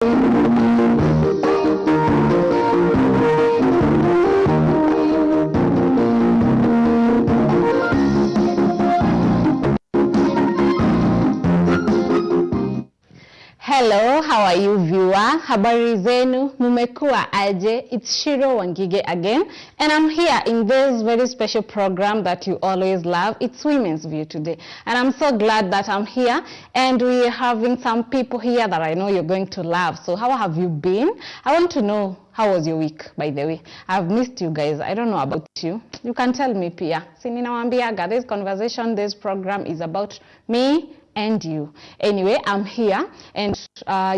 Hello, how are you viewer? Habari zenu, mumekuwa aje? It's Shiro Wangige again, and I'm here in this very special program that you always love. It's Women's View today, and I'm so glad that I'm here, and we're having some people here that I know you're going to love. So how have you been? I want to know, how was your week, by the way? I've missed you guys. I don't know about you. You can tell me, Pia. Sininawaambiaga, this conversation, this program is about me and you. Anyway, I'm here, and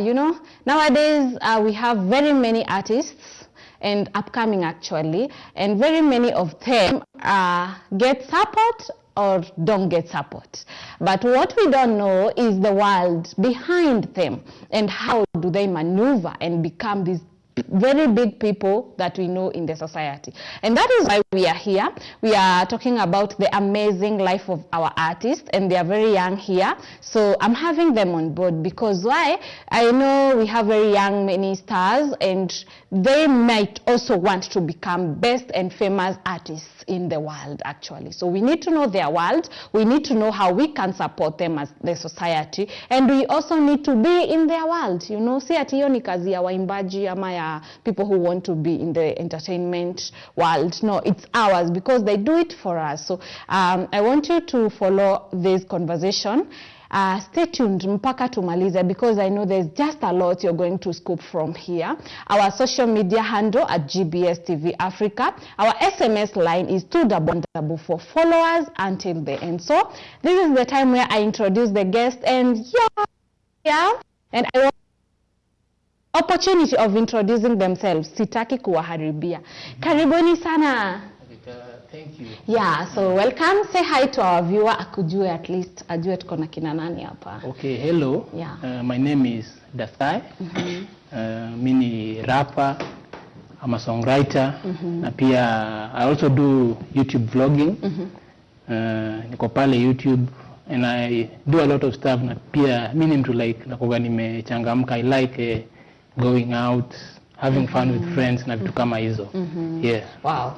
you know, nowadays we have very many artists and upcoming actually, and very many of them get support or don't get support. But what we don't know is the world behind them, and how do they maneuver and become these very big people that we know in the society. And that is why we are here. We are talking about the amazing life of our artists, and they are very young here. So I'm having them on board because why? I know we have very young many stars, and they might also want to become best and famous artists in the world actually. So we need to know their world. We need to know how we can support them as the society, and we also need to be in their world. You know, si ati hiyo ni kazi ya waimbaji ama ya people who want to be in the entertainment world. No, it's ours because they do it for us. So I want you to follow this conversation. Stay tuned mpaka tumalize because I know there's just a lot you're going to scoop from here. Our social media handle at GBS TV Africa. Our SMS line is 244. Followers until the end. So this is the time where I introduce the guest, and and I want opportunity of introducing themselves. Sitaki kuwaharibia. Karibuni sana. Thank you. Yeah, so welcome. Say hi to our viewer, akujue at least, ajue tuko na kina nani hapa. Okay, hello. Yeah. My name is Dasai. Mimi ni rapper, I'm a songwriter. Na pia I also do YouTube vlogging. Niko pale YouTube, and I do a lot of stuff. Na pia mimi ni mtu like nakoga nimechangamka. I like going out, having fun with friends na vitu kama hizo. Yeah. Wow.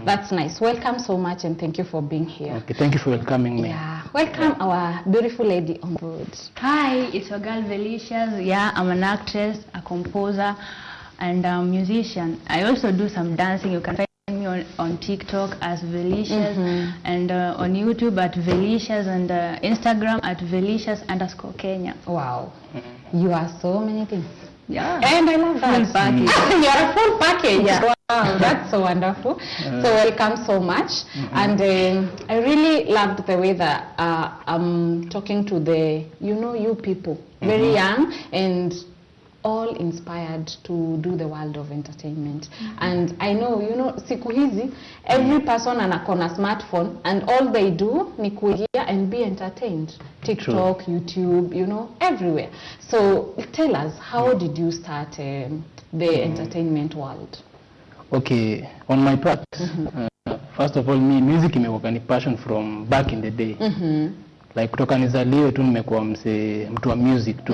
That's nice. Welcome so much, and thank you for being here. Okay, thank you for welcoming me. Yeah. Welcome our beautiful lady on board. Hi, it's your girl Velicious. Yeah, I'm an actress, a composer, and a musician. I also do some dancing. You can find me on TikTok as Velicious, and on YouTube at Velicious, and Instagram at Velicious_Kenya. Wow. You are so many things. Yeah. And I love that. Full package. You are a full package. Yeah. Wow, that's so wonderful. So welcome so much. And I really loved the way that I'm talking to the, you people, very young and all inspired to do the world of entertainment. And I know, siku hizi, every person anakona smartphone, and all they do ni kuingia and be entertained. TikTok, YouTube, everywhere. So tell us, how did you start the entertainment world? Okay, on my part, first of all, music imekuwa ni passion from back in the day. Like kutoka nizaliwe tu nimekuwa mtu wa music tu.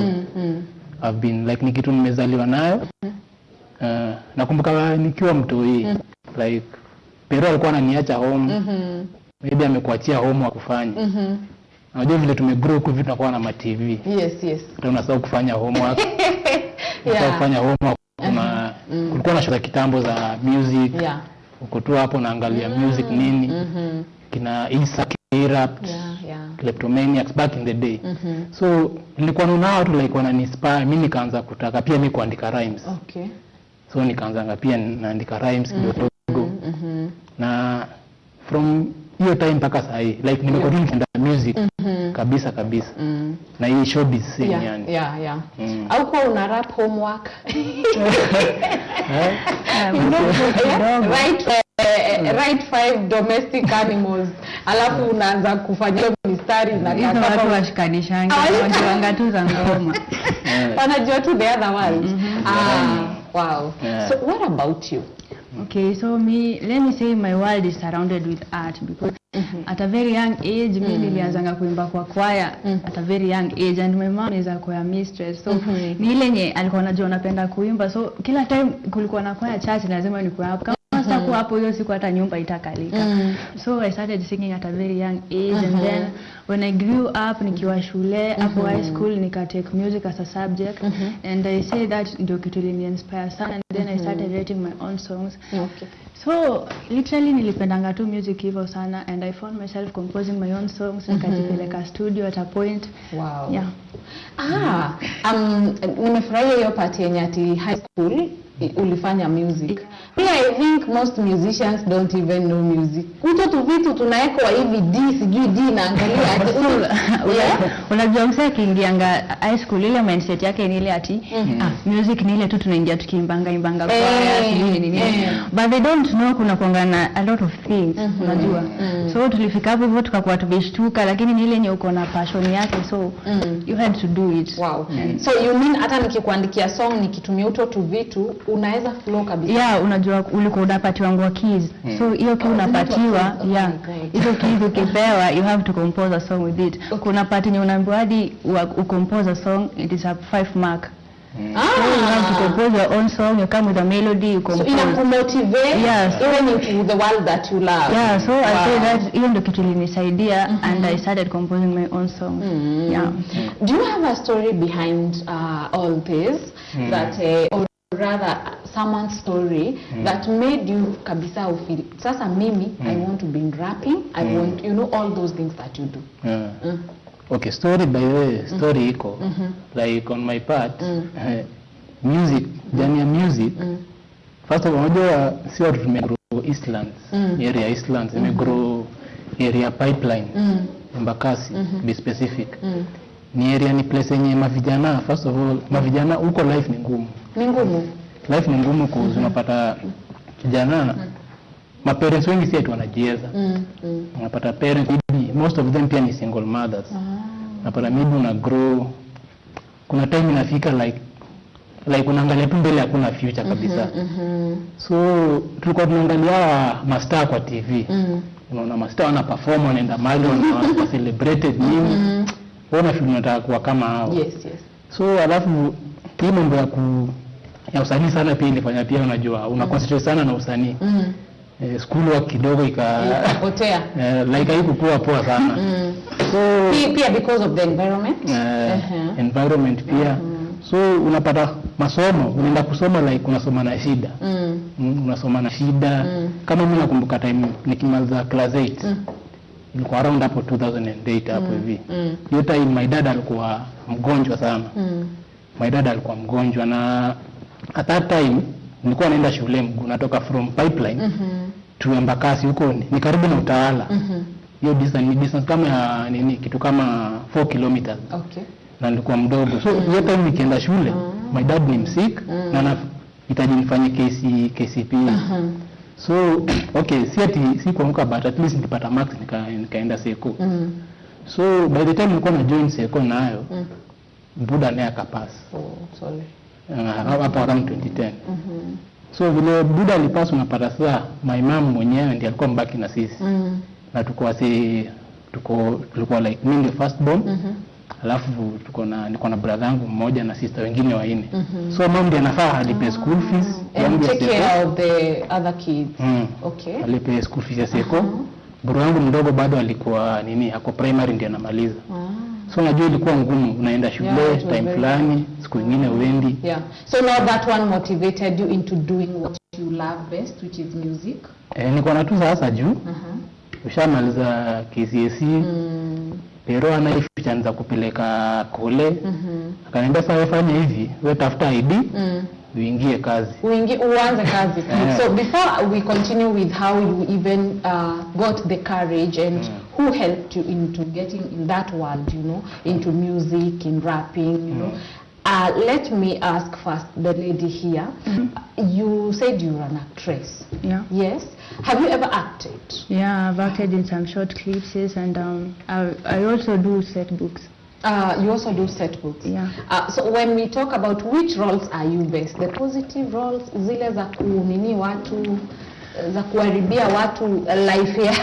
I've been like nikitu nimezaliwa nayo. Nakumbuka nikiwa mtoi, like pero alikuwa ananiacha home. Maybe amekuachia home wa kufanya. Unajua vile tumegrow huko vitu tunakuwa na ma TV. Yes. Tunasahau kufanya homework. Kufanya homework. Kulikuwa na show za kitambo za music. Uko tu hapo naangalia music nini. Kina Isa K-Rap. Kleptomaniacs back in the day. So nilikuwa naona watu like wanani-inspire, mimi nikaanza kutaka pia mimi kuandika rhymes. Okay. So nikaanza pia naandika rhymes kidogo. Na from hiyo time mpaka sasa like nimekuwa nikienda music kabisa. Na hii showbiz scene yani. Yeah. Au kwa una rap homework. Write 5 domestic animals. Alafu unaanza kufanya mistari na kama watu washikanishangi, wanajuanga tu za ngoma. Wanajua tu the other world. Wow. So what about you? Okay, so let me say my world is surrounded with art because At a very young age, mimi nilianzanga kuimba kwa choir at a very young age, and my mom is a choir mistress. So ni ile nye alikuwa anajua napenda kuimba. So kila time kulikuwa na choir church lazima nikuwe hapo. Kama sitakuwa hapo hiyo siku hata nyumba itakalika. So I started singing at a very young age, and then when I grew up nikiwa shule hapo high school nika take music as a subject, and I say that ndio kitu iliniinspire sana, and then I started writing my own songs. Okay. So literally nilipendanga tu music hivyo sana, and I found myself composing my own songs, nikajipeleka studio at a point. Wow. Yeah. Nimefurahia hiyo part yenye ati high school ulifanya music. Pia I think most musicians don't even know music. Kuto tu vitu tunawekwa hivi D, sijui D naangalia ati unajua msee akiingianga high school ile mindset yake ni ile ati music ni ile tu tunaingia tukiimbanga kwa nini. But they don't know kuna kuangana a lot of things, unajua. So tulifika hapo hivyo tukakuwa tubishtuka, lakini ni ile yenye uko na passion yake, so you had to do it. Wow. So you mean hata nikikuandikia song nikitumia uto tu vitu unaweza flow kabisa? Yeah, unajua ulikuwa unapatiwa keys. So hiyo key unapatiwa, hizo keys ukipewa you have to compose a song with it. Kuna part yenye unaambiwa hadi ucompose a song, it is a 5 mark. So you have to compose your own song, you come with a melody, you compose. So inakumotivate even into the world that you love. Yeah, so I say that hiyo ndio kitu ilinisaidia, and I started composing my own songs. Yeah. Do you have a story behind all this that or rather someone's story that made you kabisa feel sasa mimi I want to be rapping, I want, you know, all those things that you do? Okay, story by the way, story iko like on my part, music, jani ya music. First of all, unajua si watu tumegrow Eastlands, area Eastlands, tumegrow area Pipeline, Embakasi, be specific. Ni area, ni place yenye mavijana, first of all, mavijana huko life ni ngumu. Ni ngumu? Life ni ngumu kwa unapata kijana, maparents wengi si eti wanajieza. Unapata parents, most of them pia ni single mothers. Unapata maybe una grow, kuna time inafika like unaangalia tu mbele hakuna future kabisa. So tulikuwa tunaangalia mastaa kwa TV. Unaona mastaa wana perform, wanaenda mahali wana celebrated nini. Wana feel unataka kuwa kama hao. Yes. So alafu hii mambo ya usanii sana pia ilifanya pia unajua una concentrate sana na usanii. School work kidogo ikapotea. Like haikuwa poa sana. So pia because of the environment. Environment pia. So unapata masomo, unaenda kusoma like unasoma na shida. Unasoma na shida. Kama mimi nakumbuka time nikimaliza class 8. Ilikuwa around hapo 2008 hapo hivi. Hiyo time my dad alikuwa mgonjwa sana. My dad alikuwa mgonjwa, na at that time nilikuwa naenda shule mguu, natoka from Pipeline to Embakasi, huko ni karibu na Utawala. Hiyo distance kama ya nini, kitu kama 4 kilometers. Okay. Na nilikuwa mdogo. So hiyo time nikienda shule, my dad ni sick na nahitaji nifanye KCP. So okay, si kuanguka, but at least nilipata marks nikaenda Seko. So by the time nilikuwa na join Seko nayo, Buda naye akapass. Sorry. Hapo around 2010. So vile Buda alipass, unapata sasa my mom mwenyewe ndiye alikuwa mbaki na sisi. Na tulikuwa like mimi the first born. Alafu niko na brother yangu mmoja na sister wengine wanne. So mom ndiye anafaa alipe school fees and take care of the other kids. Okay. Alipe school fees ya Seko. Bro yangu mdogo bado alikuwa ako primary ndiye anamaliza. So najua ilikuwa ngumu, unaenda shule time fulani, siku nyingine uendi. So now that one motivated you into doing what you love best, which is music? Niko na tu sasa juu. Ushamaliza KCSE. Pero anaificha kupeleka kule. Akaniambia sasa fanya hivi, wewe tafuta ID, uingie kazi. Uanze kazi. So before we continue with how you even got the courage and who helped you into getting in that world, you know, into music, in rapping, you know. Let me ask first the lady here. You said you were an actress. Yeah. Yes. Have you ever acted? Yeah, I've acted in some short clips, and I also do set books. You also do set books? Yeah. So when we talk about which roles are you best, the positive roles, zile za kunini watu, za kuharibia watu life ya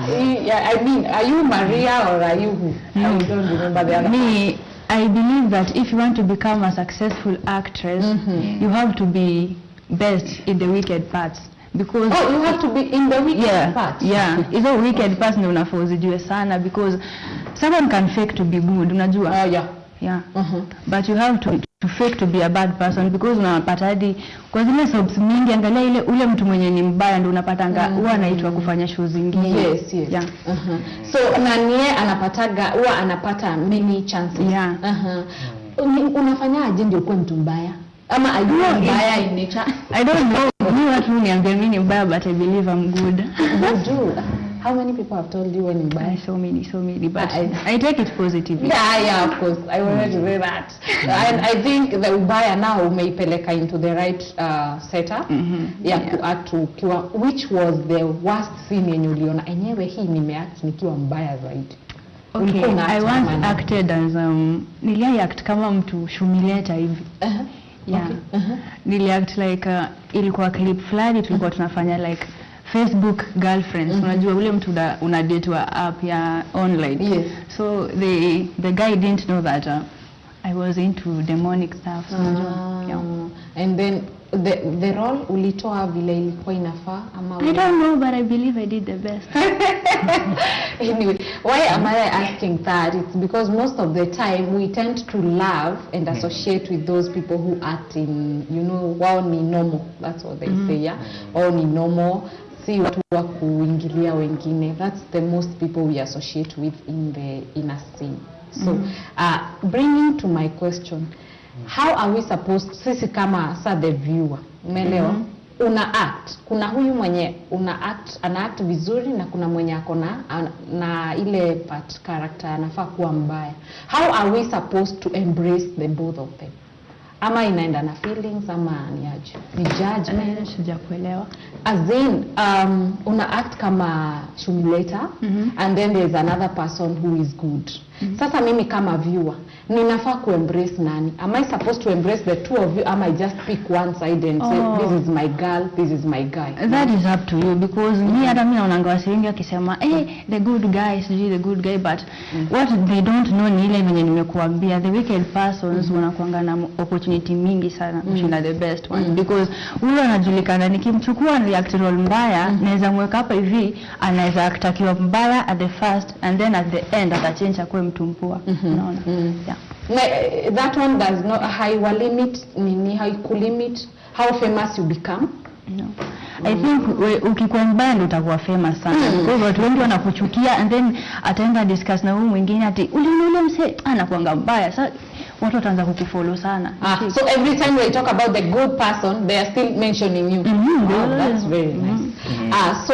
I mean, are you Maria or are you who? I don't remember the other. Me, I believe that if you want to become a successful actress, you have to be best in the wicked parts. Because you have to be in the wicked part. Yeah, hizo wicked parts ndio unafaa uzijue sana, because someone can fake to be good, unajua. Yeah. But you have to fake to be a bad person, because unapata hadi kwa zile soaps mingi, angalia ile ule mtu mwenye ni mbaya ndio unapatanga huwa anaitwa kufanya shows zingine. Yes. Yeah. So nanie huwa anapata many chances. Yeah. Unafanyaje ndio kuwa mtu mbaya? Ama are you mbaya in nature? I don't know. Me watu niambia mimi ni mbaya, but I believe I'm good. You do. How many people have told you when you're mbaya? So many, but I take it positively. Yeah, of course. I wanted to say that. And I think the ubaya now umeipeleka into the right setup. Kuact ukiwa, which was the worst scene yenye uliona enyewe hii nimeact nikiwa mbaya zaidi? Okay, I once acted as niliact kama mtu shumileta hivi. Yeah. Niliact like ilikuwa clip fulani tulikuwa tunafanya like Facebook girlfriends. Unajua ule mtu una date wa app ya online. Yes. So the guy didn't know that I was into demonic stuff. Yeah. And then the role ulitoa vile ilikuwa inafaa ama I don't know, but I believe I did the best. Anyway, why am I asking that? It's because most of the time we tend to love and associate with those people who act in, wao ni normal. That's what they say, yeah? Wao ni normal. Si watu wa kuingilia wengine. That's the most people we associate with in a scene. So, bringing to my question, how are we supposed, sisi kama the viewer, umeelewa? Una act, kuna huyu mwenye ana act vizuri na kuna mwenye akona na ile part character anafaa kuwa mbaya. How are we supposed to embrace the both of them? Ama inaenda na feelings ama ni aje? Ni judgment? Sijakuelewa. As in, una act kama shumileta, and then there's another person who is good. Sasa mimi kama viewer, ninafaa embrace nani? Am I supposed to embrace the two of you? Am I just pick one side and say, this is my girl, this is my guy? That is up to you, because me hata mimi naona wasi wengi wakisema, the good guy, the good guy, but what they don't know ni ile venye nimekuambia, the wicked persons wanakuanga na opportunity mingi sana kushinda the best one, because ule anajulikana nikimchukua react role mbaya, naweza mweka hapa hivi, anaweza aktakiwa mbaya at the first, and then at the end atachange akue mtu mpua. Unaona? Yeah. That one does not limit haikulimit how famous you become. No. I think ukikuwa mbaya ndio utakuwa famous sana. Kwa hivyo watu wengi wanakuchukia, and then ataenda discuss na huyu mwingine ati ule mse anakuanga mbaya. Sasa watu wataanza kukufollow sana. So every time they talk about the good person, they are still mentioning you. That's very nice. So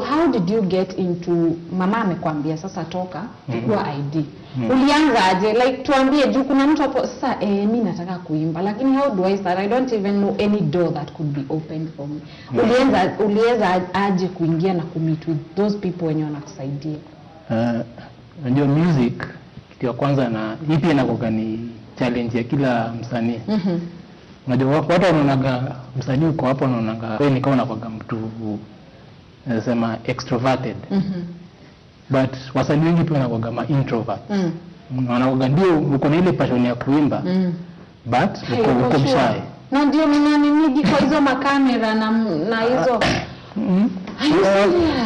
how did you get into, mama amekwambia sasa toka chukua ID. Ulianza aje? Like tuambie juu kuna mtu hapo sasa mimi nataka kuimba, lakini how do I start? I don't even know any door that could be opened for me. Ulianza aje kuingia na kumeet with those people wenye wanakusaidia? Unajua music kitu ya kwanza na hii pia inakuwa ni challenge ya kila msanii. Unajua watu wanaonaga msanii uko hapo wanaonaga wewe ni kama unakuwa mtu nasema extroverted. But wasanii wengi pia wanakuwa kama introvert. Wanakuwa ndio uko na ile passion ya kuimba. But uko mshy. Na ndio mnanimigi kwa hizo makamera na hizo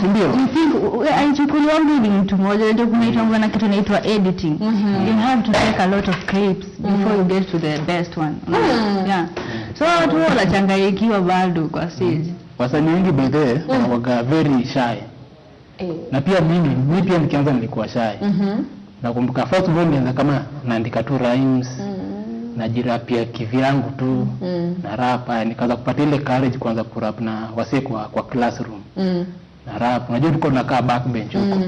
ndio. You think aichukuliwa ni mtu mmoja, ndio kunaitwa na kitu inaitwa editing. You have to take a lot of clips before you get to the best one. Yeah. So watu wanachanganyikiwa bado kwa stage. Wasanii wengi by the way wanakuwa very shy. Na pia mimi pia nikianza nilikuwa shy. Nakumbuka first of all nianza kama naandika tu rhymes. Najirapia kivyangu tu na rap, nikaanza kupata ile courage kuanza kurap na wase kwa classroom. Na rap, unajua tuko tunakaa backbench huko.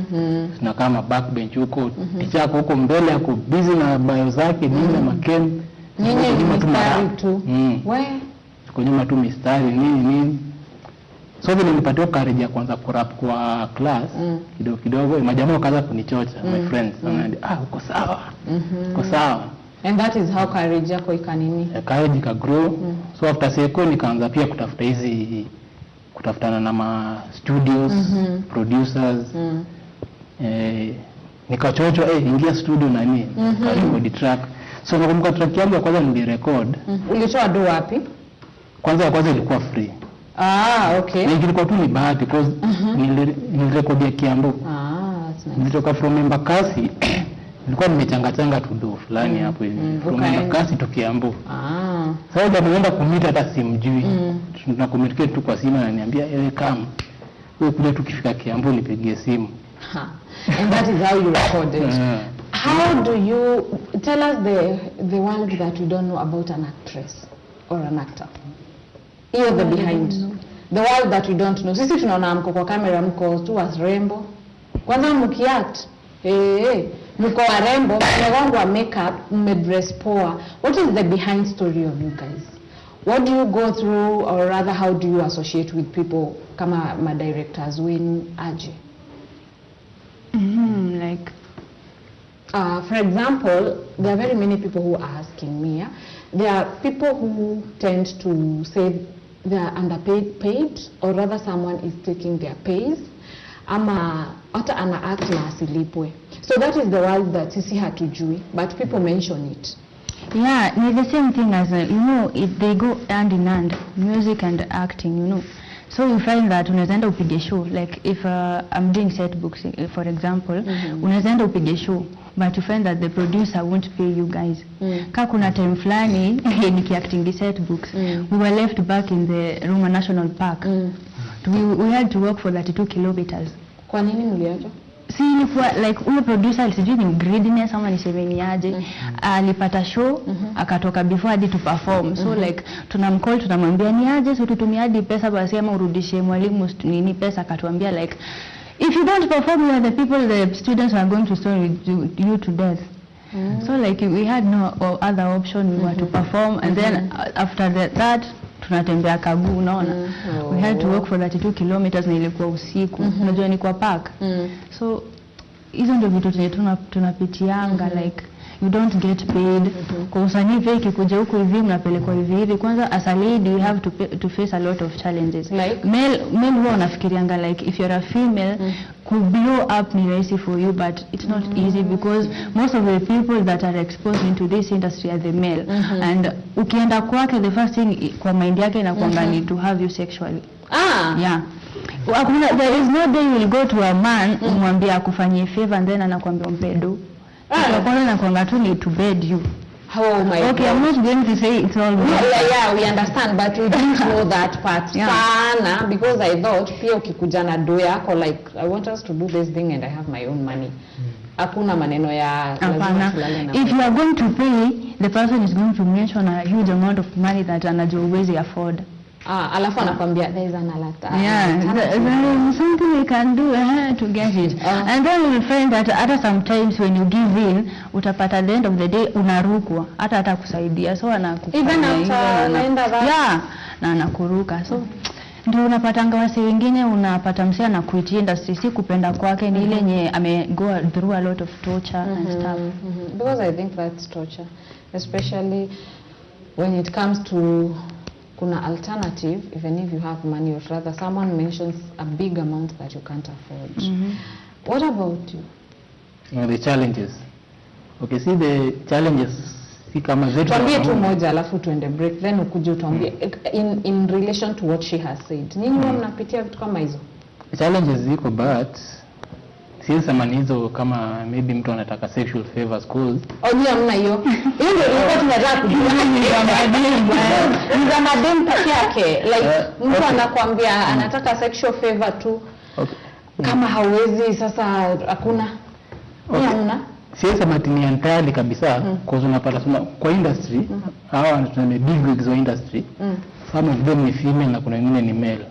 Tunakaa backbench huko, teacher huko mbele yako busy na bio zake nini maken. Nyinyi ni mistari tu. Tuko nyuma tu mistari nini. So vile nilipata courage ya kuanza kurap kwa class kidogo majamaa wakaanza kunichocha, my friends. Uko sawa. Uko sawa. And that is how courage yako ikanini? Courage ka grow. So after seko nikaanza pia kutafuta hizi kutafutana na ma studios, producers. Nikachochwa ingia studio na nini, record track. So nakumbuka track yangu ya kwanza nilirecord. Ulitoa do wapi? Kwanza ya kwanza ilikuwa free. Okay. Na ilikuwa tu ni bahati because nilirecord ya Kiambu. That's nice. Nilitoka from Embakasi. Nilikuwa nimechanga tu do fulani hapo hivi. From Embakasi to Kiambu. Sasa ndio nimeenda kumita hata simjui. Tunakommunicate tu kwa simu, ananiambia kama wewe kuja tukifika Kiambu nipigie simu. And that is how you recorded. How do you tell us the world that we don't know about an actress or an actor? Here the behind. The world that we don't know. Sisi tunaona mko kwa kamera, mko tu warembo. Kwanza mkiact, mko warembo, mmewangwa makeup, mmedress poa. What is the behind story of you guys? What do you go through, or rather how do you associate with people kama ma directors wenu aje? Like for example, there are very many people who are asking me. There are people who tend to say they are underpaid, or rather someone is taking their pays, ama hata ana act na asilipwe. So that is the world that sisi hatujui, but people mention it. Yeah, it's the same thing as they go hand in hand, music and acting, So you find that unaenda upige show, like if I'm doing set books, for example, unaenda upige show, but you find that the producer won't pay you guys. Ka kuna time flani nikiacting set books, we were left back in the Ruma National Park. We had to walk for 32 kilometers. Kwa nini mliacha? Si ilikuwa like ule producer alisijui ni greediness ama nisemeni aje, alipata show akatoka before hadi to perform. So like tunamcall tunamwambia ni aje, so tutumie hadi pesa basi ama urudishie mwalimu nini pesa, akatuambia like if you don't perform, you are the people, the students are going to stone you to death. So like we had no other option, we were to perform, and then after that tunatembea Kagu, unaona. We had to walk for 32 kilometers na ilikuwa usiku. Unajua ni kwa park. So hizo ndio vitu tunapitianga, like you don't get paid. Kwa usanii pia ikikuja huko hivi mnapelekwa hivi. Kwanza as a lady you have to face a lot of challenges. Like male huwa unafikirianga like if you're a female could blow up ni rahisi for you, but it's not easy because most of the people that are exposed into this industry are the male. And ukienda kwake the first thing kwa mind yake inakuanga ni to have you sexually. Yeah. There is no day you will go to a man umwambia akufanyie favor and then anakuambia mpedo. Kwa anakuanga tu ni to bed you. Oh my God. Okay, I'm not going to say it's all good. Yeah, we understand, but we didn't know that part sana, because I thought pia ukikuja na do yako like I want us to do this thing and I have my own money. Hakuna maneno ya lazima tulale na. If you are going to pay, the person is going to mention a huge amount of money that anajua uwezi afford. Alafu anakuambia there is an alert. There is something we can do to get it. And then you will find that sometimes when you give in, utapata at the end of the day unarukwa hata kusaidia. So anakufanya even after naenda that. Yeah, na anakuruka. So ndio unapatanga wasi wengine, unapata msia na quit industry, si kupenda kwake, ni ile yenye ame go through a lot of torture and stuff. Because I think that's torture, especially when it comes to kuna alternative, even if you have money, or rather someone mentions a big amount that you can't afford. What about you? The challenges. Okay, see the challenges si kama zetu. Tuambie tu moja alafu tuende break, then ukuje utuambie in relation to what she has said. Nini mnapitia vitu kama hizo? Challenges ziko, but siwezi sema hizo kama maybe mtu anataka sexual favors cause ni hamna hiyo. Hiyo ndio ilikuwa tunataka kujua. Ni za madem peke yake, like mtu anakuambia anataka sexual favor tu. Kama hawezi sasa hakuna. Ni hamna. Siwezi sema ni entirely kabisa, cause unapata kwa industry hawa tunasema big wigs wa industry. Some of them ni female na kuna wengine ni male.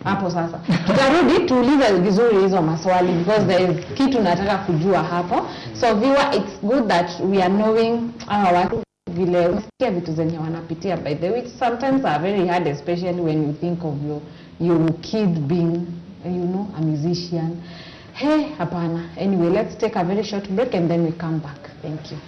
Hapo sasa tutarudi tuulize vizuri hizo maswali, because there is kitu nataka kujua hapo. So viewer, it's good that we are knowing watu vile unasikia vitu zenye wanapitia, by the way sometimes are very hard, especially when you think of your kid being a musician. Hey, hapana. Anyway, let's take a very short break and then we come back. Thank you.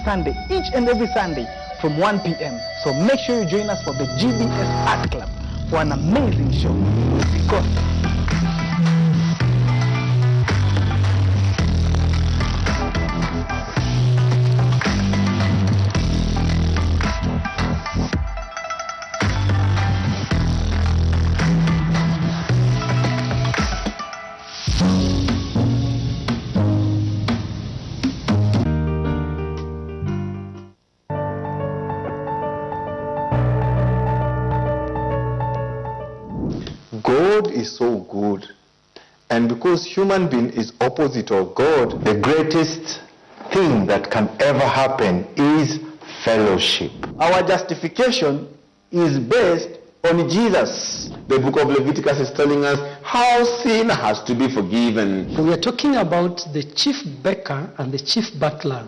Sunday, each and every Sunday from 1 p.m. So make sure you join us for the GBS Art Club for an amazing show. Because God is so good, and because human being is opposite of God, the greatest thing that can ever happen is fellowship. Our justification is based on Jesus. The book of Leviticus is telling us how sin has to be forgiven. We are talking about the chief baker and the chief butler.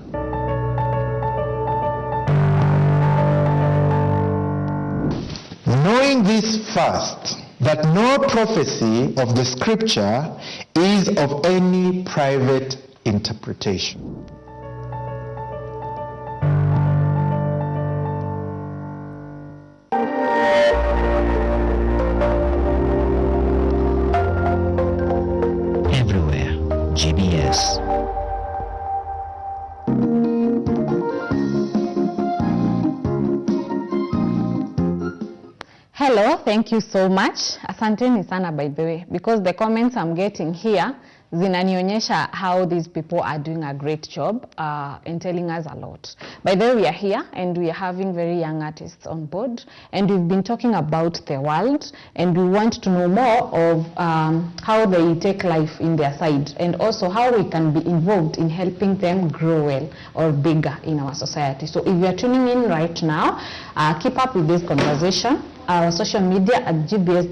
Knowing this first, that no prophecy of the scripture is of any private interpretation. Everywhere, GBS. Hello, thank you so much. Asanteni sana by the way, because the comments I'm getting here zinanionyesha how these people are doing a great job in telling us a lot. By the way, we are here and we are having very young artists on board, and we've been talking about the world, and we want to know more of how they take life in their side, and also how we can be involved in helping them grow well or bigger in our society. So if you are tuning in right now, keep up with this conversation. Our social media at GBS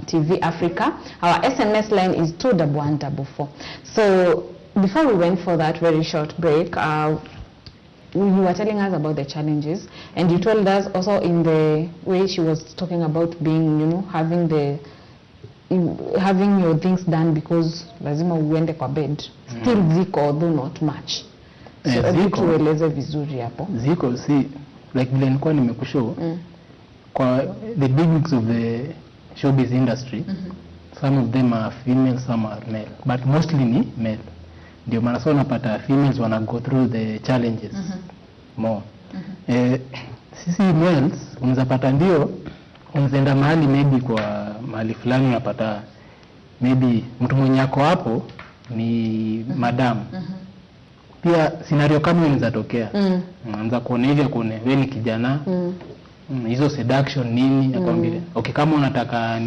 TV Africa. Our SMS line is 21144. So before we went for that very short break, you were telling us about the challenges, and you told us also in the way she was talking about being, you know, having your things done because lazima uende kwa bed. Still ziko, although not much. So tueleze vizuri hapo. Ziko si like vile nilikuwa nimekushow. Kwa the bigwigs of the showbiz industry, some of them are female, some are male, but mostly ni male. Ndio maana sasa unapata females wana go through the challenges more. Sisi males unaweza pata ndio unzenda mahali maybe kwa mahali fulani unapata maybe mtu mwenye ako hapo ni madam. Pia scenario kama inaweza tokea. Unaanza kuona hivi kuone wewe ni kijana. Hizo seduction nini nakwambia. Okay, kama unataka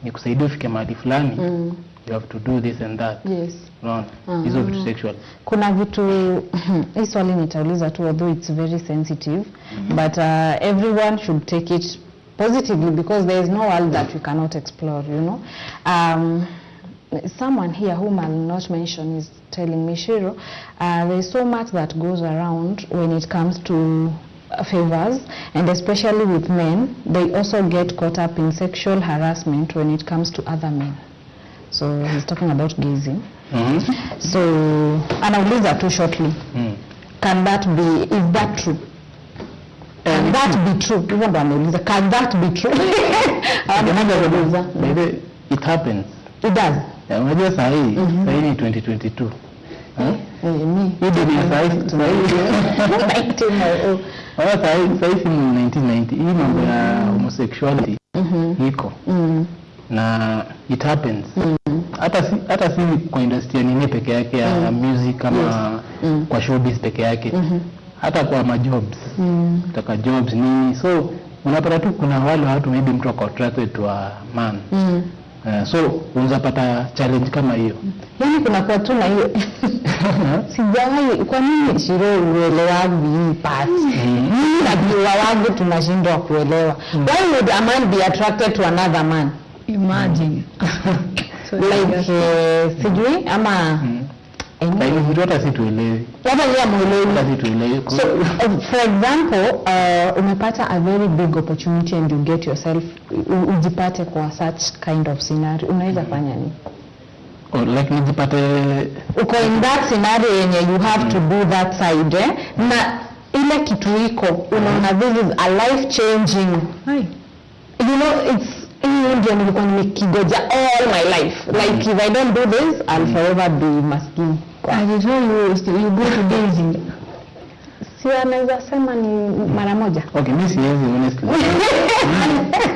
nikusaidia ufike mahali fulani, you have to do this and that. Yes. Unaona? Hizo vitu sexual. Kuna vitu hii swali nitauliza tu, although it's very sensitive, but everyone should take it positively because there is no world that we cannot explore, you know. Someone here whom I'll not mention is telling me, Shiro, there is so much that goes around when it comes to favors, and especially with men, they also get caught up in sexual harassment when it comes to other men. So he's talking about gazing. So anauliza tu shortly, can that be, is that true? Can that be true? Hivyo ndo anauliza, can that be true? Maybe it happens. It does. Unajua saa hii ni 2022. Me. Hii dunia saa hii 19. Saa hii ni 1990. Hii mambo ya homosexuality iko. Na it happens. Hata si kwa industry nini peke yake ya music kama kwa showbiz peke yake. Hata kwa majobs. Taka jobs nini. So unapata tu kuna wale watu maybe mtu ako attracted to a man. So unaweza pata challenge kama hiyo. Yaani kuna kwa tu na hiyo. Sijawahi, kwa nini Shiro uelewaji hii part? Mimi na biwa wangu tunashindwa kuelewa. Why would a man be attracted to another man? Imagine. Like sijui ama Hiyo vitu hata si tuelewi. Labda yeye amuelewi. Hata si tuelewi. So for example, umepata a very big opportunity and you get yourself ujipate kwa such kind of scenario. Unaweza fanya nini? Or like nijipate uko in that scenario yenye you have to do that side na ile kitu iko unaona this is a life changing. You know, it's ndio nilikuwa nimekigoja all my life. Like if I don't do this, I'll forever be maskini. I told you go to Daisy. Si anaweza sema ni mara moja. Okay, mimi siwezi honestly.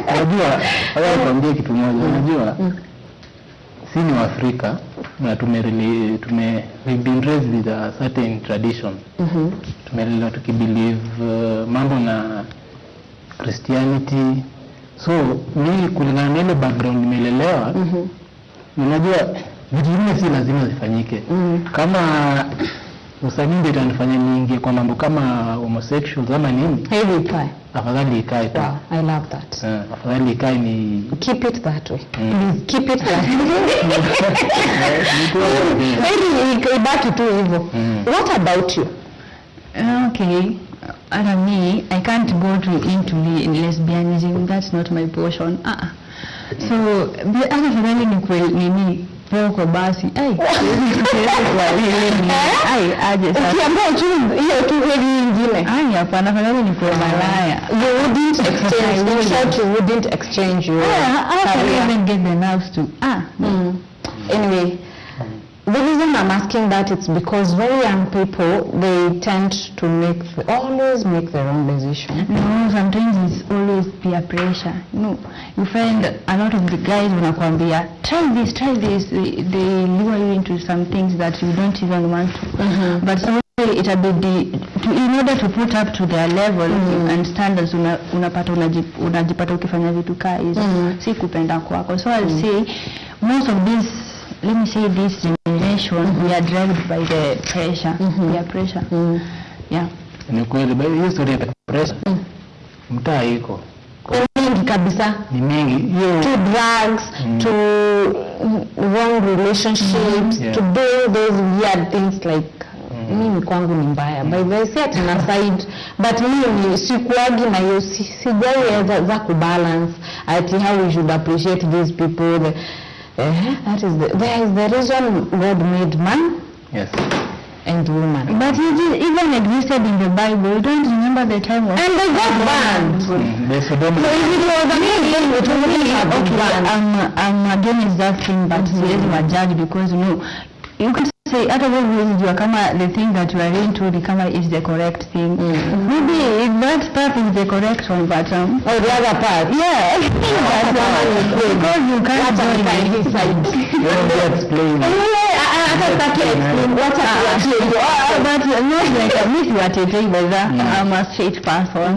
Unajua, haya tuambie kitu moja. Unajua, si ni Waafrika na we've been raised with a certain tradition. Tumelelewa tukibelieve mambo na Christianity. So mimi kulingana na ile background nimelelewa, unajua vitu vingine si lazima zifanyike. Kama usanii ndio itanifanya niingie kwa mambo kama homosexuals ama nini, Hivi ikae. afadhali ikae tu. Wow, I love that. Afadhali ikae ni Keep it that way. Please keep it that way. Maybe ibaki tu hivyo. What about you? Okay, and me, I can't go into lesbianism. That's not my portion. So, hata finally ni kweli nini poko basi. Aje sasa. Ukiambia choose hiyo tu heri nyingine. Hapana, finally ni kwa malaya. You wouldn't exchange. You said you wouldn't exchange your I can't even get the nerves to. Anyway, the reason I'm asking that it's because very young people, they tend to always make their own decision. No, sometimes it's always peer pressure. No, you find a lot of the guys wanakuambia try this, they lure you into some things that you don't even want to. But so in order to put up to their level and standards, unajipata ukifanya vitu kaa hizo, si kupenda kwako. So I'll say most of this, let me say this generation, we are driven by the pressure, peer pressure. Yeah. ni kweli bali hiyo story ya pressure. Mtaa iko Mingi kabisa. ni mingi. To drugs, to wrong relationships, to do those weird things like mimi kwangu ni mbaya. By the way, si atina side, but mimi sikuagi na hiyo sijai za kubalance ati how we should appreciate these people. That is there is the reason God made man. Yes. And woman. But it even existed in the Bible. Don't remember the time of... And they got banned. There's a So if it was a million, it wouldn't have been banned. I'm against that thing, but siwezi wajudge because you can say out of all you are kama the thing that you are into the kama is the correct thing. Maybe that part is the correct one, but or the other part. Yeah. Because you can't join his side. You don't explain. What but not like a miss what you think, but I'm a straight person.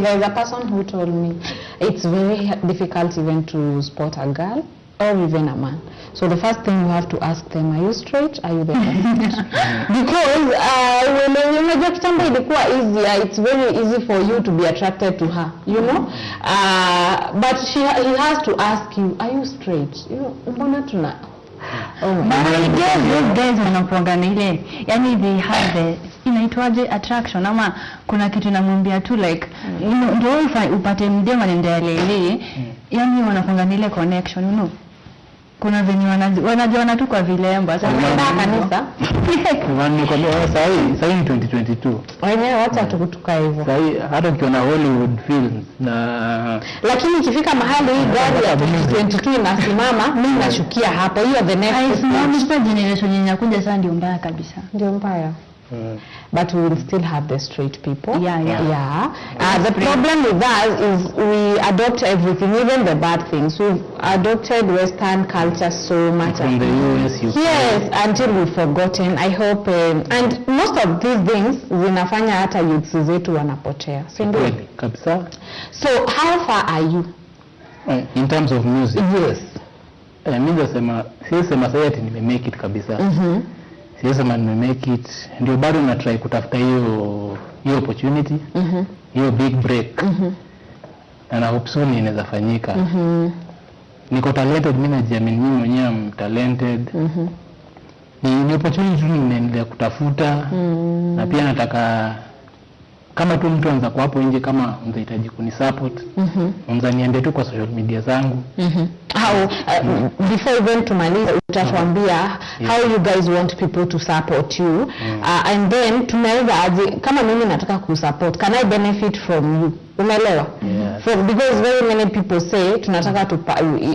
There's a person who told me it's very difficult even to spot a girl or even a man. So the first thing you have to ask them, are you straight? Are you the opposite? Because when unajua kitambo ilikuwa easier, it's very easy for you to be attracted to her, you know. But he has to ask you, are you straight? You know, mbona tuna those guys wanakuanga na ile, yani they have the inaitwaje attraction ama kuna kitu namwambia tu like ndio upate mdema anaendea lele, yani wanakuanga na ile connection, you know. Kuna venye wanajiona tu kwa vilemba sasa kanisa Wanakwambia sasa hii 2022 wenyewe wacha tukutuka hivyo. sasa hata ukiona Hollywood films na lakini ikifika mahali hii gari ya 2022 inasimama, mimi nashukia hapa hiyo the next generation yenye inakuja sasa ndio mbaya kabisa. Ndio mbaya. But we will still have the straight people. Yeah. The problem with us is we adopt everything, even the bad things. We've adopted Western culture so much. from the US, UK. Yes, until we've forgotten. I hope, and most of these things zinafanya hata youths zetu wanapotea. Si ndio? Kweli kabisa. So how far are you? In terms of music? Yes. Mimi nasema sisema sasa ati nimemake it kabisa. Sisema nimemake it, ndio bado na try kutafuta hiyo opportunity, hiyo big break. And I hope soon inaweza fanyika. Niko talented, mimi najiamini mimi mwenyewe am talented. Ni opportunity ninaendelea kutafuta. Na pia nataka kama tu mtu anza kwa hapo nje, kama unahitaji kunisupport, unaweza niambie tu kwa social media zangu. how before even tumaliza utatuambia how you guys want people to support you and then tunaweza aje kama mimi nataka kusupport, can I benefit from you? Umeelewa? Because very many people say tunataka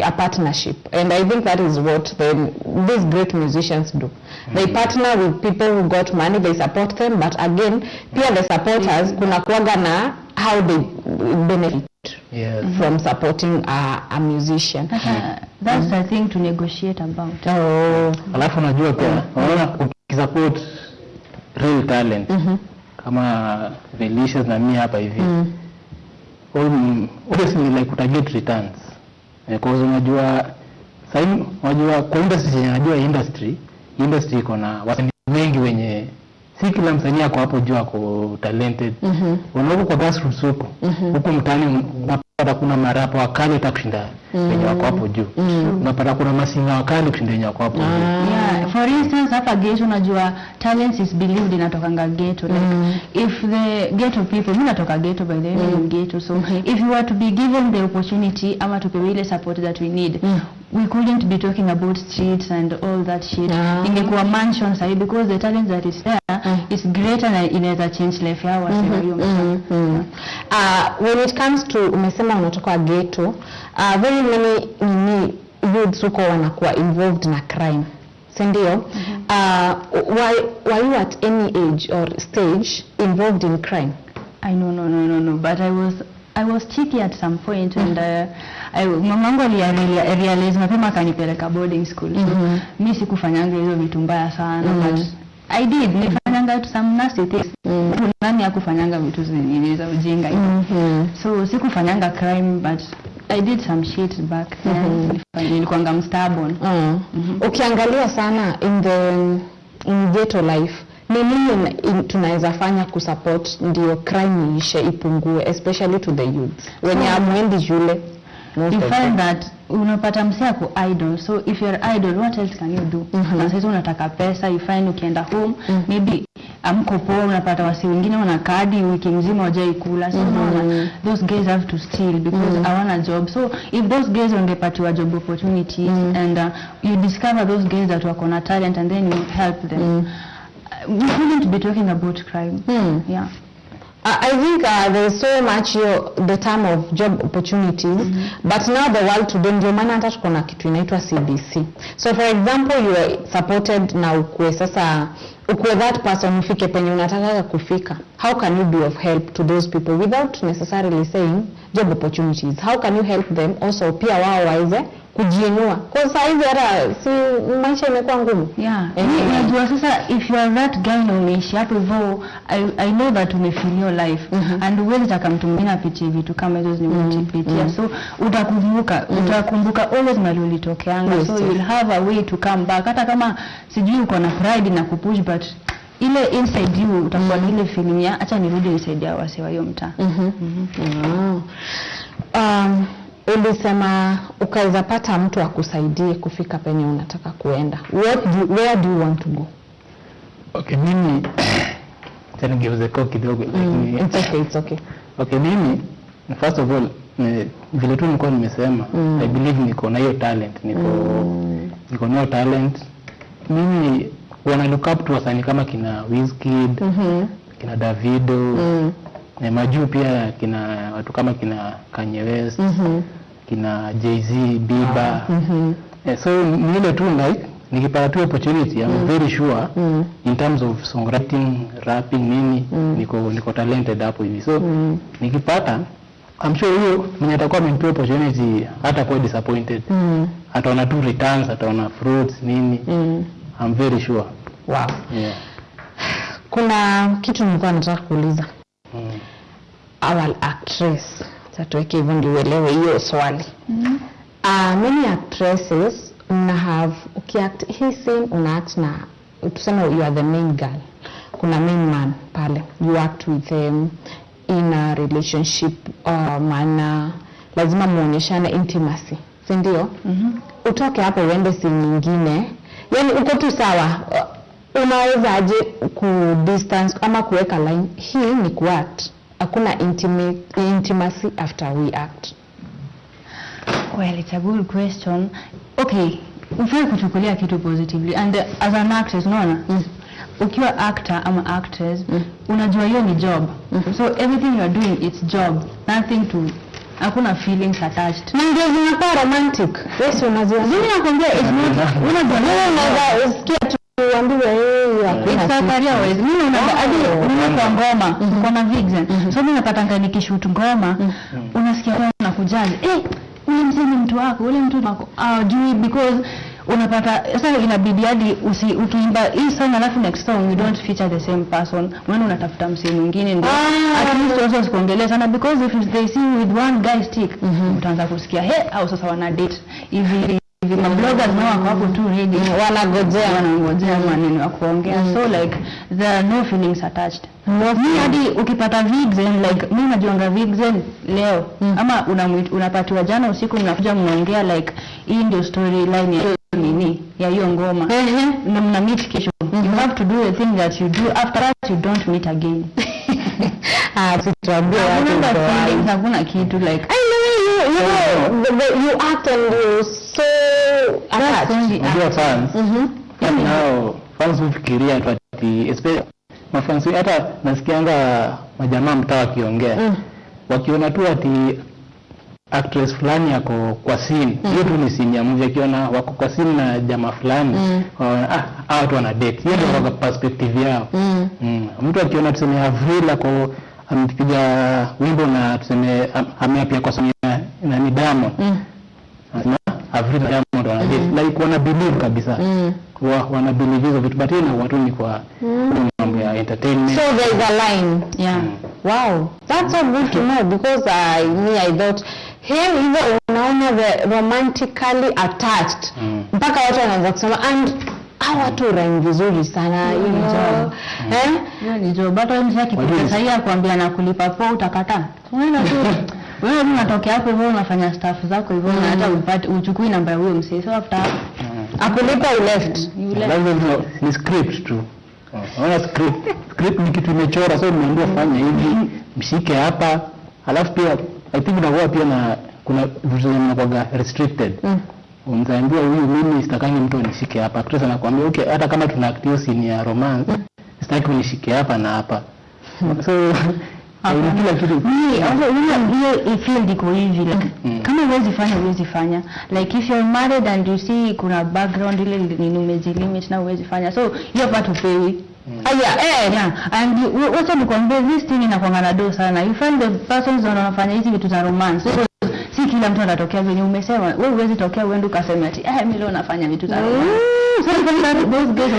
a partnership, and I think that is what these great musicians do. They partner with people who got money, they support them, but again pia the supporters kuna kuaga na how they benefit from supporting a musician. That's the thing to negotiate about. Alafu unajua pia unaona ukisupport real talent kama Velicious na mimi hapa hivi obviously like utaget returns because unajua kwa industry, unajua industry iko na wasanii wengi wenye si kila msanii ako hapo juu ako talented. Unaona kwa grassroots huko mtaani unapata kuna marapa wakali utakushinda wenye wako hapo juu. Unapata kuna masinga wakali kushinda wenye wako hapo juu. Yeah, for instance hapa ghetto unajua talents is believed inatokanga ghetto. Like if the ghetto people, mimi natoka ghetto by the way, ghetto, so if you were to be given the opportunity ama tupewe ile support that we need, we couldn't be talking about streets and all that shit. Ingekuwa mansion sahi because the talent that is there is greater na inaweza change life yao wasema hiyo. When it comes to umesema unatoka ghetto, very many youths huko wanakuwa involved na crime. Sindio? Were you at any age or stage involved in crime? No, but I was cheeky at some point and mamangu realize mapema akanipeleka boarding school. So mimi sikufanyanga hizo vitu mbaya sana, but I did nifanyanga some nasty things. Nani yakufanyanga vitu zingine za ujinga hizo. So sikufanyanga crime, but I did some shit back then. Nilikuwa stubborn. Ukiangalia sana in ghetto life, ni nini tunaweza fanya kusupport ndio crime ishe ipungue, especially to the youth wenye amwendi shule? You find that unapata msiako idle, so if you're idle, what else can you do? Na sasa unataka pesa, you find ukienda home maybe amko poa, unapata wasi wengine wana kadi wiki mzima wajaikula, so those guys have to steal because hawana job. So if those guys wangepatiwa job opportunities and you discover those guys that wako na talent and then you help them, we shouldn't be talking about crime. Yeah. I think there's so much the term of job opportunities, but now the world today ndio maana hata tuko na kitu inaitwa CBC. So for example, you are supported na ukue sasa ukue that person ufike penye unataka kufika. How can you be of help to those people without necessarily saying job opportunities? How can you help them also pia wao waweze kujiinua? Kwa sababu hivi hata si maisha imekuwa ngumu. Unajua sasa if you are that guy na umeishi hapo hivyo, I know that umefeel your life and uwezi taka mtu mwingine apitie vitu kama hizo zinazopitia. So utakumbuka always mali ulitokeanga. So you'll have a way to come back. Hata kama sijui uko na pride na kupush, but ile inside you utakuwa na ile feeling ya acha nirudi inside ya wase wa hiyo mtaa. Ulisema ukaweza pata mtu akusaidie kufika penye unataka kuenda. Where do you want to go? Okay, mimi tena geuze kwa kidogo. It's okay. Okay, mimi first of all vile tu nilikuwa nimesema, I believe niko na hiyo talent, niko na talent. Mimi wana look up to wasanii kama kina Wizkid, kina Davido, na majuu pia kina watu kama kina Kanye West, kina Jay-Z, Bieber. So nile tu like nikipata tu opportunity, I'm very sure in terms of songwriting, rapping, nini niko talented hapo hivi. So nikipata, I'm sure huyo mwenye atakuwa amenipa opportunity hata kwa disappointed. Ataona tu returns, ataona fruits nini. I'm very sure. Wow. Kuna kitu nilikuwa nataka kuuliza. Our actress, tatuweke hivyo ndio uelewe hiyo swali. Many actresses have ukiact hii scene unaact na tuseme you are the main girl, kuna main man pale, you act with them in a relationship, maana lazima muonyeshane intimacy, si ndio? Utoke hapo uende scene nyingine, yani uko tu sawa, unaweza aje ku distance ama kuweka line? Hii ni kuact, hakuna intimacy after we act. Well, it's a good question. Okay, ufai kuchukulia kitu positively and as an actress unaona ukiwa actor ama actress unajua hiyo ni job. So everything you are doing it's job, nothing to hakuna feelings attached. Ndio zinakuwa romantic. Yes, unajua. Mimi nakwambia it's not unajua unaweza usikia tu uambiwe it's a career wise. Mimi unaona hadi mimi kwa ngoma kuna vixen. So mimi napata nikishoot ngoma unasikia kwa nakujaje ule msanii mtu wako ule mtu wako juu because unapata sasa inabidi hadi ukiimba hii song alafu next song you don't feature the same person when unatafuta msanii mwingine ndio at least also usikuongelee sana because if they see with one guy stick utaanza kusikia au sasa wana date hivi bloggers nao wako hapo tu ready wanangojea maneno ya kuongea so like there are no feelings attached. Mimi hadi ukipata vixen like mimi najiunga vixen leo ama unapatiwa jana usiku mnakuja mnaongea like hii ndio storyline ya nini ya hiyo ngoma na mna meet kesho you have to do the thing that you do after that you don't meet again. Situambia watu hakuna kitu like you act and you so attached. Ndio fans. Now fans hufikiria tu ati especially mafans hata nasikianga majamaa mtaa wakiongea wakiona tu ati actress fulani yako kwa scene hiyo tu ni scene ya movie akiona wako kwa scene na jamaa fulani hao watu wana date hiyo ndio kwa perspective yao. Mtu akiona tuseme Avril ako ampiga wimbo na tuseme ameapia kwa sababu na ni Diamond na Avril Diamond wana date like wana believe kabisa wana believe hizo vitu but na watu ni kwa mambo ya entertainment. So there is a line. Yeah. Wow, that's so good to know because I thought him even unaona the romantically attached mpaka watu wanaanza kusema and hawa tu rangi vizuri sana hiyo ni job. Hiyo ni job. Hata mzaki pesa hii akwambia na kulipa poa utakataa. Unaona tu wewe unatokea hapo hivyo unafanya staff zako hivyo na hata upate uchukui namba ya huyo msee so after akulipa left. Ni script tu. Ona script ni kitu imechora so nimeambiwa fanya hivi mshike hapa alafu pia I think unakuwa pia na kuna vitu zinakuwa restricted. Unzaambiwa huyu mimi sitakangi mtu anishike hapa. Actress anakuambia okay hata kama tuna act scene ya romance sitaki unishike hapa na hapa. So kila kitu hiyo field iko hivi like kama huwezi fanya like if you're married and you see kuna background ile ni umejilimit na huwezi fanya so hiyo part upewi. And wacha nikwambie this thing inakuanga na do sana. You find the persons wanafanya hizi vitu za romance. Si kila mtu anatokea venye umesema. Wewe huwezi tokea uende ukasema ati mimi leo nafanya vitu za romance. So those guys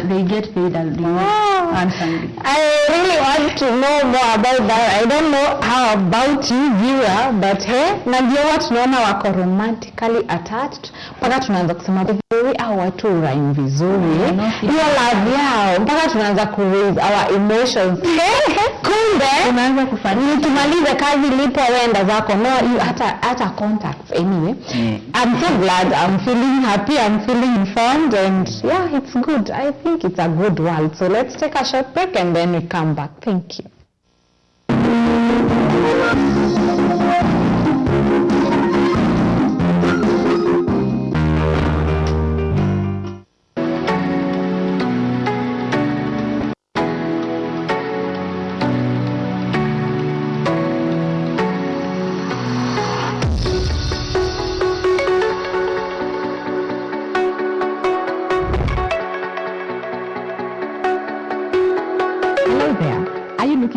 they get paid handsomely. I really want to know more about that. I don't know how about you viewer but najua watu tunaona wako romantically attached mpaka tunaanza kusema very watu rhyme vizuri hiyo love yao mpaka tunaanza ku raise our emotions. Kumbe unaanza kufanya tumalize kazi lipo wenda zako no you hata contacts anyway. I'm so glad, I'm feeling happy, I'm feeling informed and yeah it's good. I think it's a good world. So let's take a short break and then we come back. Thank you.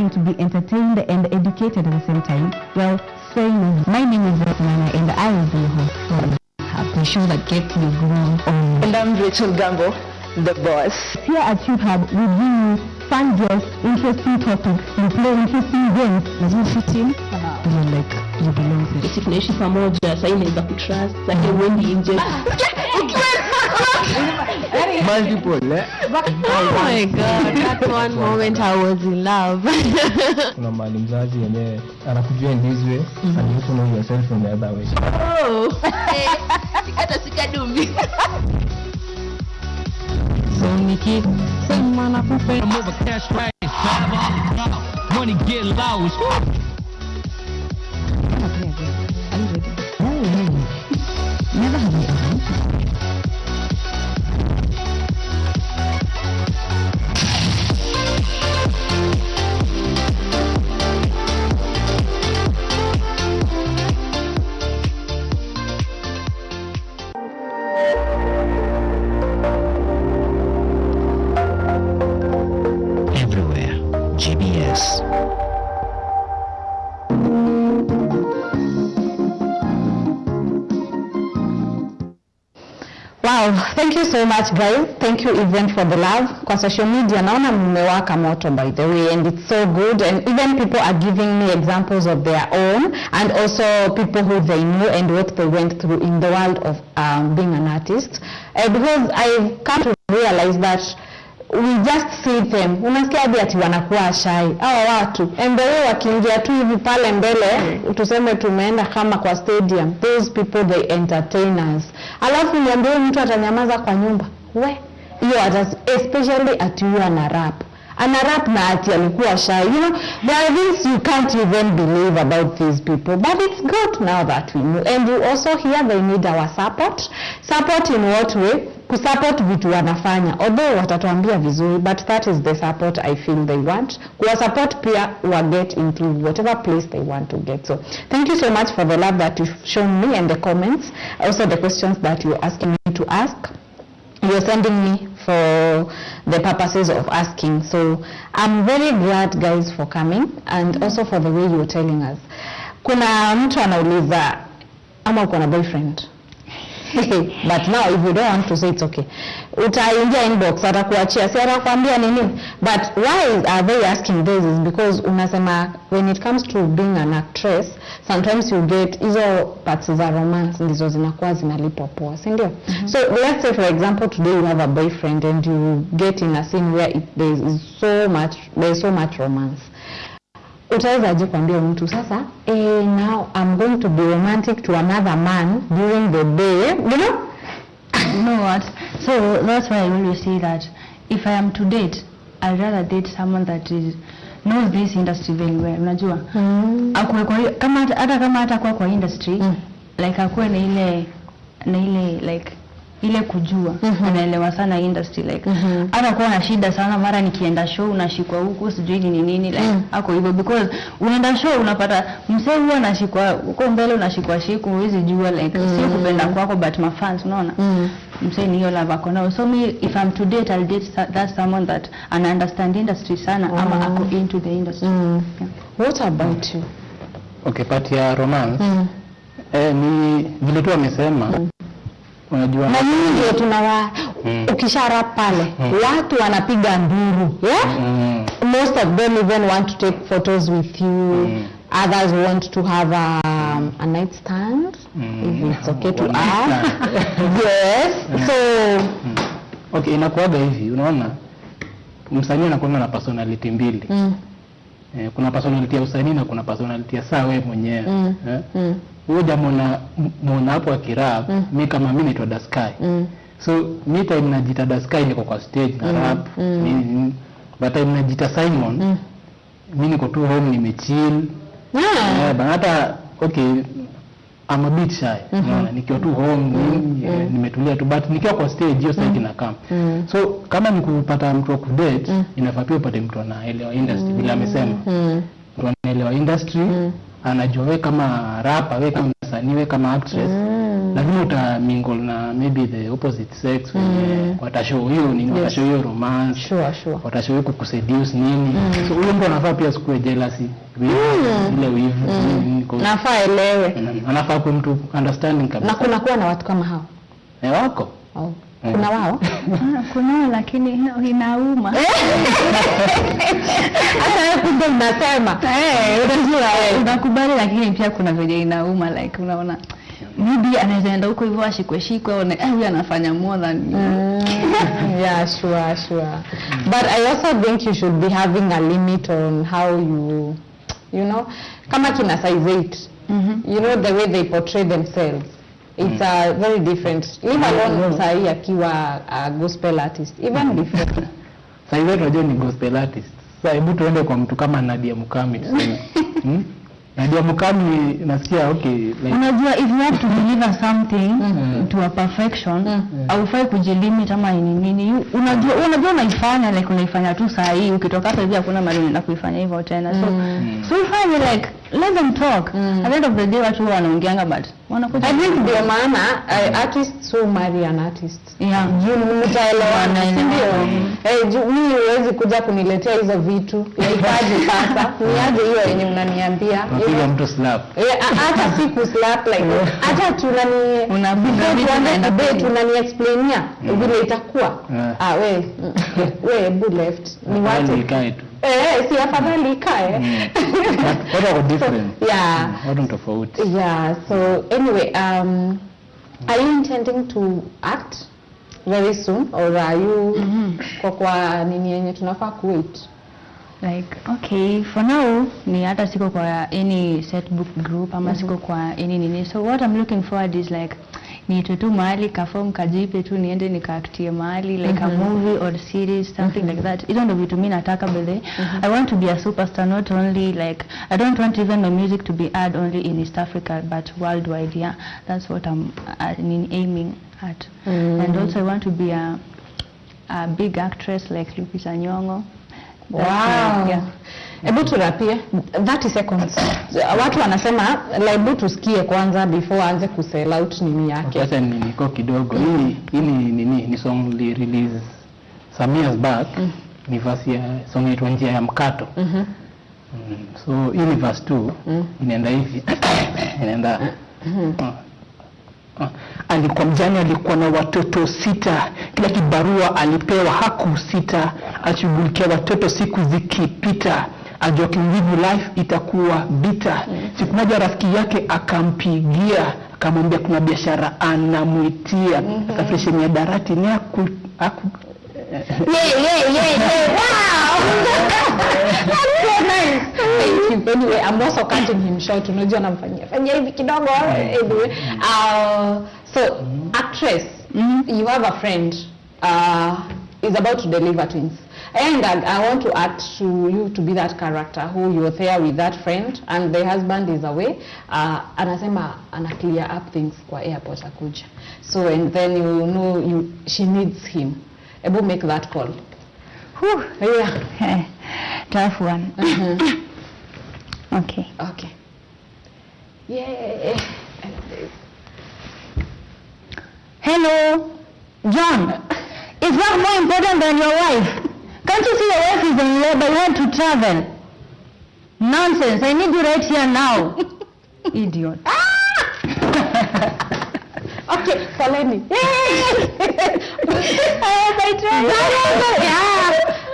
To be entertained and educated at the same time? Well, say no. My name is Rosmana and I will be your host for the show that gets you grown on. And I'm Rachel Gambo, the boss. Here at YouHub, we bring you fun guests, interesting topics, we play interesting games. Lazima fitting, you're like, you belong there. If tunaishi pamoja, sasa inaweza kutrust, sasa wendi nje. Multiple, Oh my God, that one moment I was in love. Kuna mahali mzazi yenyewe anakujua in this way and you know yourself in the other way. Oh, sikata dumbi. So Nikki, sema na kupe. Move a cash price, money get lost. Are you ready? GBS. Wow, thank you so much guys. Thank you even for the love. Kwa social media naona mmewaka moto by the way, and it's so good, and even people are giving me examples of their own, and also people who they knew and what they went through in the world of being an artist. Because I've come to realize that we just see them. Unasikia hadi ati wanakuwa shy hawa watu, and the way wakiingia tu hivi pale mbele tuseme tumeenda kama kwa stadium, those people they entertain us. Alafu niambie mtu atanyamaza kwa nyumba, we hiyo especially ati huwa ana rap na ati alikuwa shy. You know, there are things you can't even believe about these people, but it's good now that we know. And you also hear they need our support in what way? Kusupport vitu wanafanya, although watatuambia vizuri, but that is the support I feel they want. Kuwa support pia wa get into whatever place they want to get. So thank you so much for the love that you've shown me and the comments, also the questions that you're asking me to ask. You're sending me for the purposes of asking. So I'm very glad guys for coming, and also for the way you're telling us. Kuna mtu anauliza ama uko na boyfriend? But now if you don't want to say, it's okay. Utaingia inbox atakuachia, si atakwambia nini. But why are they asking this is because unasema when it comes to being an actress, sometimes you get hizo parts za romance ndizo zinakuwa zinalipwa poa, si ndio? So let's say for example today you have a boyfriend and you get in a scene where there is so much romance. Utaweza aje kuambia mtu sasa now I'm going to be romantic to another man during the day, you know? You know what? So that's why I always say that if I am to date, I'd rather date someone that knows this industry very well. Unajua? Akue kwa kama hata kwa industry, like akue na ile like ile kujua anaelewa sana industry, like hata kwa na shida sana mara nikienda show unashikwa huku sijui nini like ako hivyo, because unaenda show unapata msee huwa anashikwa huko mbele, unashikwa huwezi jua like sio kupenda kwako but my fans unaona msee ni hiyo love ako nao. So me if I'm to date, I'll date that someone that understand industry sana ama ako into the industry. What about you? Okay, part ya romance ni vile tu amesema. Unajua na nini ndio tunawa ukishara pale watu wanapiga nduru, most of them even want to take photos with you, others want to have a night stand if it's okay to ask. Yes, so okay, inakuwaga hivi, unaona msanii anakuwa na personality mbili. Kuna personality ya usanii na kuna personality ya saa wewe mwenyewe. Huyo jamaa muona hapo akirap, mimi kama mimi naitwa Daskai. So mimi time najita Daskai niko kwa stage na rap. But time najita Simon, mimi niko tu home nimechill. Hata okay, I'm a bit shy. Unaona nikiwa tu home nimetulia tu, but nikiwa kwa stage hiyo side na come. So kama nikupata mtu wa kudate, inafaa pia upate mtu anaelewa industry bila amesema. Mtu anaelewa industry, anajua wewe kama rapper, wewe kama msanii, wewe kama actress, lazima utamingle na maybe the opposite sex. Watashow hiyo nini, watashow hiyo romance, sure. Watashow kukuseduce nini. So huyo mtu anafaa pia sikue jealousy, ile wivu nafaa elewe, anafaa kuwa mtu understanding kabisa. Na kuna kuwa na watu kama hao wako kuna wao kuna lakini inauma. Hata kumbe unasema unakubali, lakini pia kuna vile inauma, like unaona maybe anaweza enda huko hivyo ashikwe huyu anafanya more than yeah, sure. But I also think you should be having a limit on how you know, kama kina size 8 you know the way they portray themselves. It's very different. Leave alone sai akiwa a gospel artist, even before. Sai wewe unajua ni gospel artist. Sasa hebu tuende kwa mtu kama Nadia Mukami tuseme. Nadia Mukami nasikia okay, like unajua if you have to deliver something to a perfection, haufai kujilimit ama nini. Unajua unaifanya like unaifanya tu saa hii, ukitoka hapa hivi hakuna mahali unaenda kuifanya hivyo tena. So ifanye like let them talk. At the end of the day watu wanaongeanga but wanakuja. I think ndio maana artists who marry an artist. Yeah. Mtaelewana, ndio. Mimi huwezi kuja kuniletea hizo vitu. Yaitaje sasa? Niaje hiyo yenye mnaniambia. Unapiga mtu slap. Hata si ku slap like hata tunani explainia vile itakuwa. We bu left. Ni watu ikae tu. Si afadhali ikae. What are different? Yeah. What tofauti? Yeah. So anyway, are you intending to act very soon, or are you kwa nini yenye tunafaa kuwait? Like, okay, for now ni hata siko kwa any set book group ama siko kwa any nini. So what I'm looking forward is like ni tu mahali ka form kajipe tu niende nikaaktie mahali like a movie or series, something like that. Hizo ndio vitu mimi nataka bele. I want to be a superstar, not only like I don't want even my music to be heard only in East Africa but worldwide. Yeah, that's what I'm aiming at. And also I want to be a big actress like Lupita Nyong'o. Wow. Yeah. Ebu turapie 30 seconds. Watu wanasema hebu tusikie kwanza before aanze ku sell out nini yake. Sasa niko kidogo. Hii ni song li release some years back. Ni verse ya song inaitwa Njia ya Mkato. So hii ni verse 2 inaenda hivi. Inaenda alikuwa mjane, alikuwa na watoto 6. Kila kibarua alipewa hakusita, ashughulikia watoto siku zikipita. Ajua kivivu life itakuwa bita. Siku moja rafiki yake akampigia, akamwambia kuna biashara anamuitia. Akafirisha miadarati ni aku Wow. That's so nice. Thank you. Anyway, I'm also cutting him short. Unajua namfanyia hivi kidogo. Anyway, so actress, you have a friend is about to deliver twins. And I want to ask you to be that character who you're there with that friend and the husband is away. Anasema ana clear up things kwa airport akuja. So and then you know she needs him. Ebu make that call. Whew. Yeah. Tough one. Okay. Yeah. Hello, John. Is that more important than your wife? Can't you see your wife is in labor? You want to travel? Nonsense. I need you right here now. Idiot. Okay, foleni.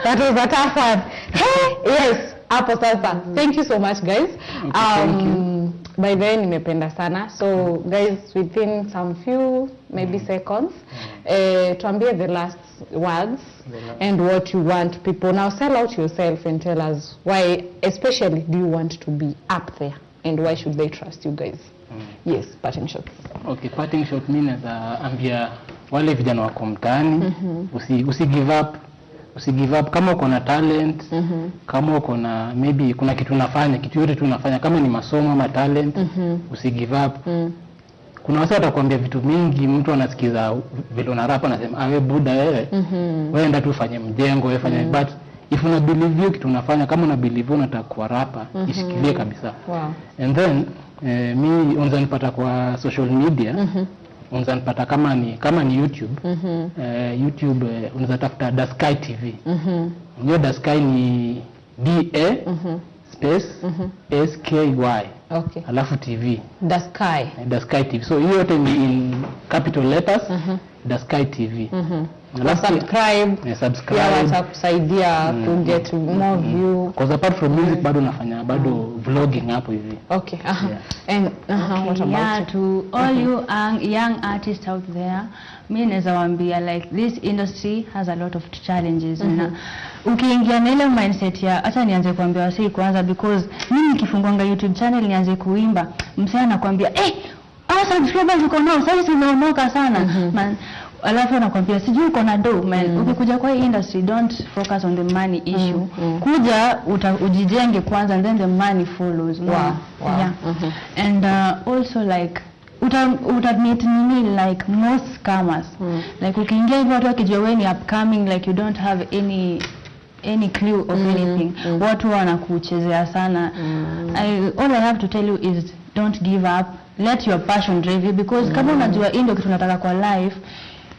That was a tough one. Yes, hapo sasa. Thank you so much, guys. Thank you. By the way, nimependa sana. So, guys, within some few, maybe seconds, tuambie the last words and what you want people. Now, sell out yourself and tell us why, especially, do you want to be up there and why should they trust you guys? Yes, parting shot. Okay, parting shot mimi naweza ambia wale vijana wako mtaani, usi give up. Usi give up kama uko na talent, kama uko na maybe kuna kitu unafanya, kitu yote tu unafanya kama ni masomo ama talent, usi give up. Kuna watu watakwambia vitu mingi, mtu anasikiza vile una rap anasema awe buda wewe. Wewe enda tu ufanye mjengo, wewe fanya but if una believe kitu unafanya, kama una believe unataka kuwa rapper, ishikilie kabisa. Wow. And then mimi unaweza nipata kwa social media. Unaweza nipata kama ni YouTube. YouTube unaweza tafuta Dasky TV. Hiyo Dasky ni DA space SKY. Okay. Alafu TV. Dasky TV. So hiyo yote ni in capital letters. Dasky TV. Subscribe. Yeah, watakusaidia to get more view. Because apart from music bado nafanya vlogging hapo hivi. Okay. And what about yeah, to all you young artists out there, mimi naweza waambia like this industry has a lot of challenges. Na ukiingia na ile mindset ya acha nianze kuambia wasi kwanza, because mimi nikifungua YouTube channel nianze kuimba, msee anakuambia subscribers uko nao sasa umeomoka sana. Man, alafu anakuambia sijui uko na do man. Ukikuja kwa hii industry don't focus on the money issue. Kuja ujijenge kwanza and then the money follows. Wow. Yeah. And also like utamit nini like most scammers. Like ukiingia hivyo watu wakijua wewe ni upcoming, like you don't have any clue of anything. Watu wanakuchezea sana. All I have to tell you is don't give up. Let your passion drive you, because kama unajua ndio kitu unataka kwa life,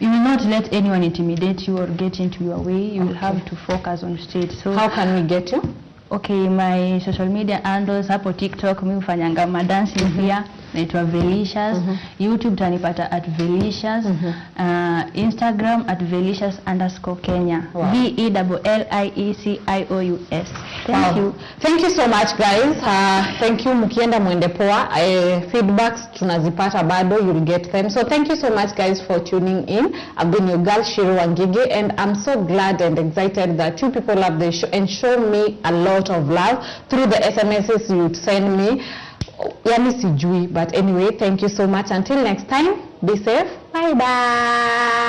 you will not let anyone intimidate you or get into your way. You will have to focus on stage. So how can we get you? Okay, my social media handles hapo TikTok mimi hufanyanga dancing pia, naitwa Velicious. YouTube tanipata at Velicious. Instagram at Velicious_Kenya. VELLIECIOUS. Thank you. Thank you so much guys. Thank you, mkienda mwende poa. Feedbacks tunazipata bado, you'll get them. So thank you so much guys for tuning in. I've been your girl Shiro Wangige, and I'm so glad and excited that you people love the show and show me a lot of love through the SMSs you'd send me. Yani sijui, but anyway, thank you so much. Until next time, be safe. Bye bye.